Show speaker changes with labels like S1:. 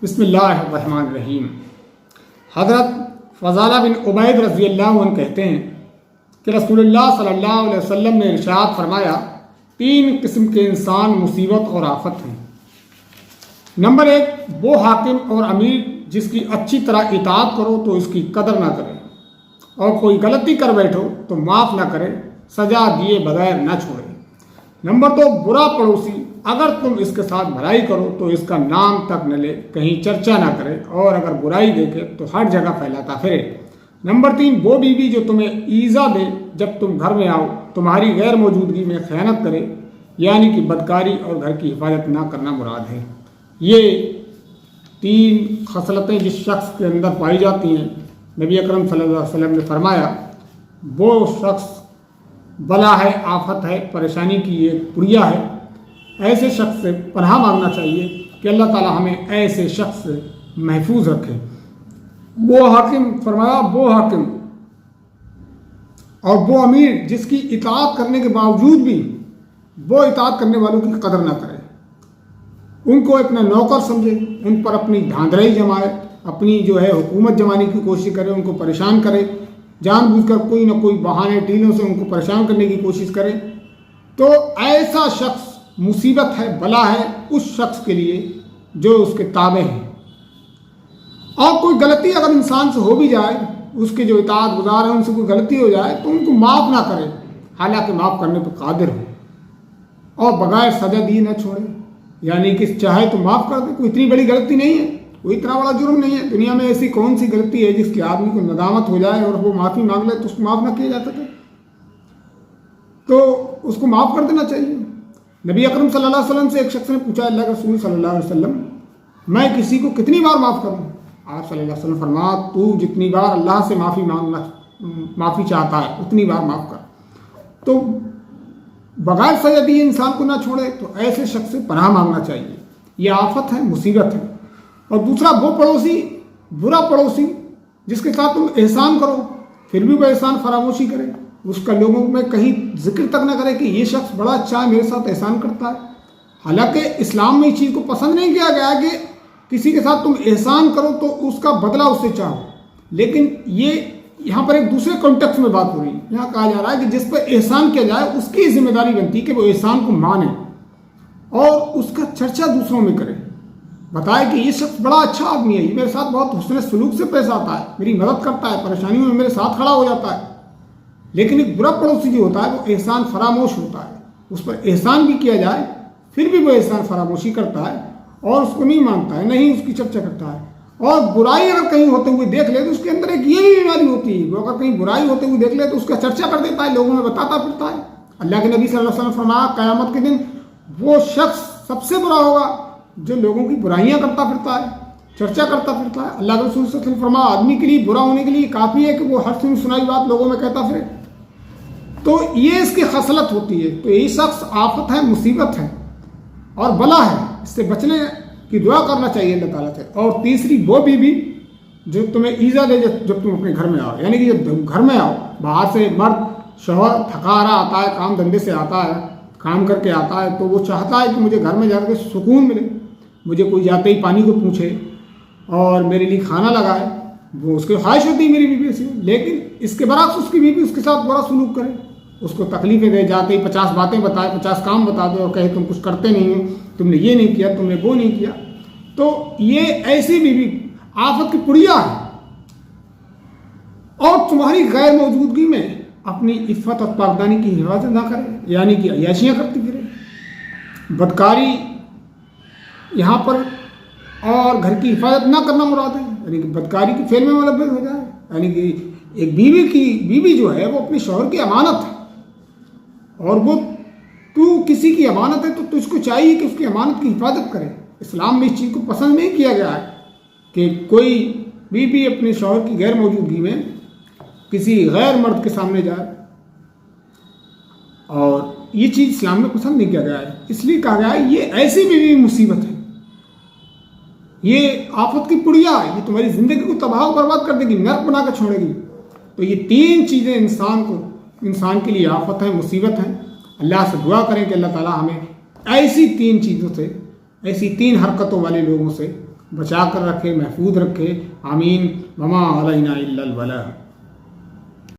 S1: بسم اللہ الرحمن الرحیم۔ حضرت فضالہ بن عبید رضی اللہ عنہ کہتے ہیں کہ رسول اللہ صلی اللہ علیہ وسلم نے ارشاد فرمایا، 3 قسم کے انسان مصیبت اور آفت ہیں۔ نمبر 1، وہ حاکم اور امیر جس کی اچھی طرح اطاعت کرو تو اس کی قدر نہ کرے، اور کوئی غلطی کر بیٹھو تو معاف نہ کرے، سزا دیے بغیر نہ چھوڑے۔ نمبر 2، برا پڑوسی اگر تم اس کے ساتھ بھلائی کرو تو اس کا نام تک نہ لے، کہیں چرچا نہ کرے، اور اگر برائی دیکھے تو ہر جگہ پھیلاتا پھرے۔ نمبر 3، وہ بیوی جو تمہیں ایذا دے جب تم گھر میں آؤ، تمہاری غیر موجودگی میں خیانت کرے، یعنی کہ بدکاری اور گھر کی حفاظت نہ کرنا مراد ہے۔ یہ 3 خصلتیں جس شخص کے اندر پائی جاتی ہیں، نبی اکرم صلی اللہ علیہ وسلم نے فرمایا وہ شخص بلا ہے، آفت ہے، پریشانی کی ایک پڑیا ہے۔ ایسے شخص سے پناہ مانگنا چاہیے کہ اللہ تعالی ہمیں ایسے شخص سے محفوظ رکھے۔ وہ حاکم فرمایا، وہ حاکم اور وہ امیر جس کی اطاعت کرنے کے باوجود بھی وہ اطاعت کرنے والوں کی قدر نہ کرے، ان کو اپنا نوکر سمجھے، ان پر اپنی دھاندلی جمائے، اپنی حکومت جمانے کی کوشش کرے، ان کو پریشان کرے، جان بوجھ کر کوئی نہ کوئی بہانے ٹیلوں سے ان کو پریشان کرنے کی کوشش کرے، تو ایسا شخص مصیبت ہے، بلا ہے اس شخص کے لیے جو اس کے تابع ہے۔ اور کوئی غلطی اگر انسان سے ہو بھی جائے، اس کے جو اطاعت گزار ہیں ان سے کوئی غلطی ہو جائے تو ان کو معاف نہ کرے، حالانکہ معاف کرنے پہ قادر ہو، اور بغیر سزا دیے نہ چھوڑے، یعنی کہ چاہے تو معاف کر دے۔ کوئی اتنی بڑی غلطی نہیں ہے، کوئی اتنا بڑا جرم نہیں ہے، دنیا میں ایسی کون سی غلطی ہے جس کے آدمی کو ندامت ہو جائے اور وہ معافی مانگ لے تو اس کو معاف نہ کیا جا سکے، تو اس کو معاف کر دینا چاہیے۔ نبی اکرم صلی اللہ علیہ وسلم سے ایک شخص نے پوچھا، اللہ کے رسول صلی اللہ علیہ وسلم، میں کسی کو کتنی بار معاف کروں؟ آپ صلی اللہ علیہ وسلم فرمایا، تو جتنی بار اللہ سے معافی چاہتا ہے اتنی بار معاف کر۔ تو بغیر سزا دیے انسان کو نہ چھوڑے، تو ایسے شخص سے پناہ مانگنا چاہیے۔ یہ آفت ہے، مصیبت ہے۔ اور دوسرا، وہ پڑوسی، برا پڑوسی جس کے ساتھ تم احسان کرو پھر بھی وہ احسان فراموشی کرے، اس کا لوگوں میں کہیں ذکر تک نہ کرے کہ یہ شخص بڑا اچھا ہے، میرے ساتھ احسان کرتا ہے۔ حالانکہ اسلام میں اس چیز کو پسند نہیں کیا گیا کہ کسی کے ساتھ تم احسان کرو تو اس کا بدلہ اس سے چاہو، لیکن یہ یہاں پر ایک دوسرے کانٹیکسٹ میں بات ہو رہی ہے۔ یہاں کہا جا رہا ہے کہ جس پہ احسان کیا جائے اس کی ذمہ داری بنتی ہے کہ وہ احسان کو مانے اور اس کا چرچا دوسروں میں کرے، بتائے کہ یہ شخص بڑا اچھا آدمی ہے، یہ میرے ساتھ بہت حسن سلوک سے پیش آتا ہے، میری مدد کرتا ہے، پریشانیوں میں میرے ساتھ کھڑا ہو جاتا ہے۔ لیکن ایک برا پڑوسی جو ہوتا ہے وہ احسان فراموش ہوتا ہے، اس پر احسان بھی کیا جائے پھر بھی وہ احسان فراموشی کرتا ہے اور اس کو نہیں مانتا ہے، نہیں اس کی چرچا کرتا ہے، اور برائی اگر کہیں ہوتے ہوئے دیکھ لے تو اس کے اندر ایک یہ بھی بیماری ہوتی ہے، وہ اگر کہیں برائی ہوتے ہوئے دیکھ لے تو اس کا چرچا کر دیتا ہے، لوگوں میں بتاتا پھرتا ہے۔ اللہ کے نبی صلی اللہ علیہ وسلم فرمایا، قیامت کے دن وہ شخص سب سے برا ہوگا جو لوگوں کی برائیاں کرتا پھرتا ہے، چرچا کرتا پھرتا ہے۔ اللہ کے رسول صلی اللہ علیہ وسلم فرمایا، آدمی کے لیے برا ہونے کے لیے کافی ہے کہ وہ ہر سنی سنائی بات لوگوں میں کہتا پھرے، تو یہ اس کی خصلت ہوتی ہے۔ تو یہ شخص آفت ہے، مصیبت ہے اور بلا ہے، اس سے بچنے کی دعا کرنا چاہیے اللہ تعالیٰ سے۔ اور تیسری، وہ بیوی جو تمہیں ایذا دے جب تم اپنے گھر میں آؤ، یعنی کہ جب تم گھر میں آؤ، باہر سے مرد شوہر تھکا رہا آتا ہے، کام دھندے سے آتا ہے، کام کر کے آتا ہے، تو وہ چاہتا ہے کہ مجھے گھر میں جا کے سکون ملے، مجھے کوئی جاتے ہی پانی کو پوچھے اور میرے لیے کھانا لگائے، وہ اس کی خواہش ہوتی ہے میری بیوی سے۔ لیکن اس کے برعکس اس کی بیوی اس کے ساتھ برا سلوک کرے، اس کو تکلیفیں دے، جاتے ہی 50 باتیں بتائے، 50 کام بتا دے اور کہے تم کچھ کرتے نہیں ہو، تم نے یہ نہیں کیا، تم نے وہ نہیں کیا، تو یہ ایسی بیوی آفت کی پڑیا ہے، اور تمہاری غیر موجودگی میں اپنی عفت اور پاکدانی کی حفاظت نہ کرے، یعنی کہ عیاشیاں کرتی پھرے، بدکاری یہاں پر، اور گھر کی حفاظت نہ کرنا مراد ہے، یعنی کہ بدکاری کے فعل میں ملوث ہو جائے۔ یعنی کہ ایک بیوی جو ہے وہ اپنے شوہر کی امانت ہے، اور وہ تو کسی کی امانت ہے تو تجھ کو چاہیے کہ اس کی امانت کی حفاظت کرے۔ اسلام میں اس چیز کو پسند نہیں کیا گیا ہے کہ کوئی بیوی اپنے شوہر کی غیر موجودگی میں کسی غیر مرد کے سامنے جائے، اور یہ چیز اسلام میں پسند نہیں کیا گیا ہے۔ اس لیے کہا گیا ہے یہ ایسی بیوی مصیبت ہے، یہ آفت کی پڑیا ہے، یہ تمہاری زندگی کو تباہ و برباد کر دے گی، نرک بنا کر چھوڑے گی۔ تو یہ 3 چیزیں انسان کے لیے آفت ہیں، مصیبت ہیں۔ اللہ سے دعا کریں کہ اللہ تعالیٰ ہمیں ایسی 3 چیزوں سے، ایسی 3 حرکتوں والے لوگوں سے بچا کر رکھے، محفوظ رکھے. آمین. وما علینا الا البلاغ.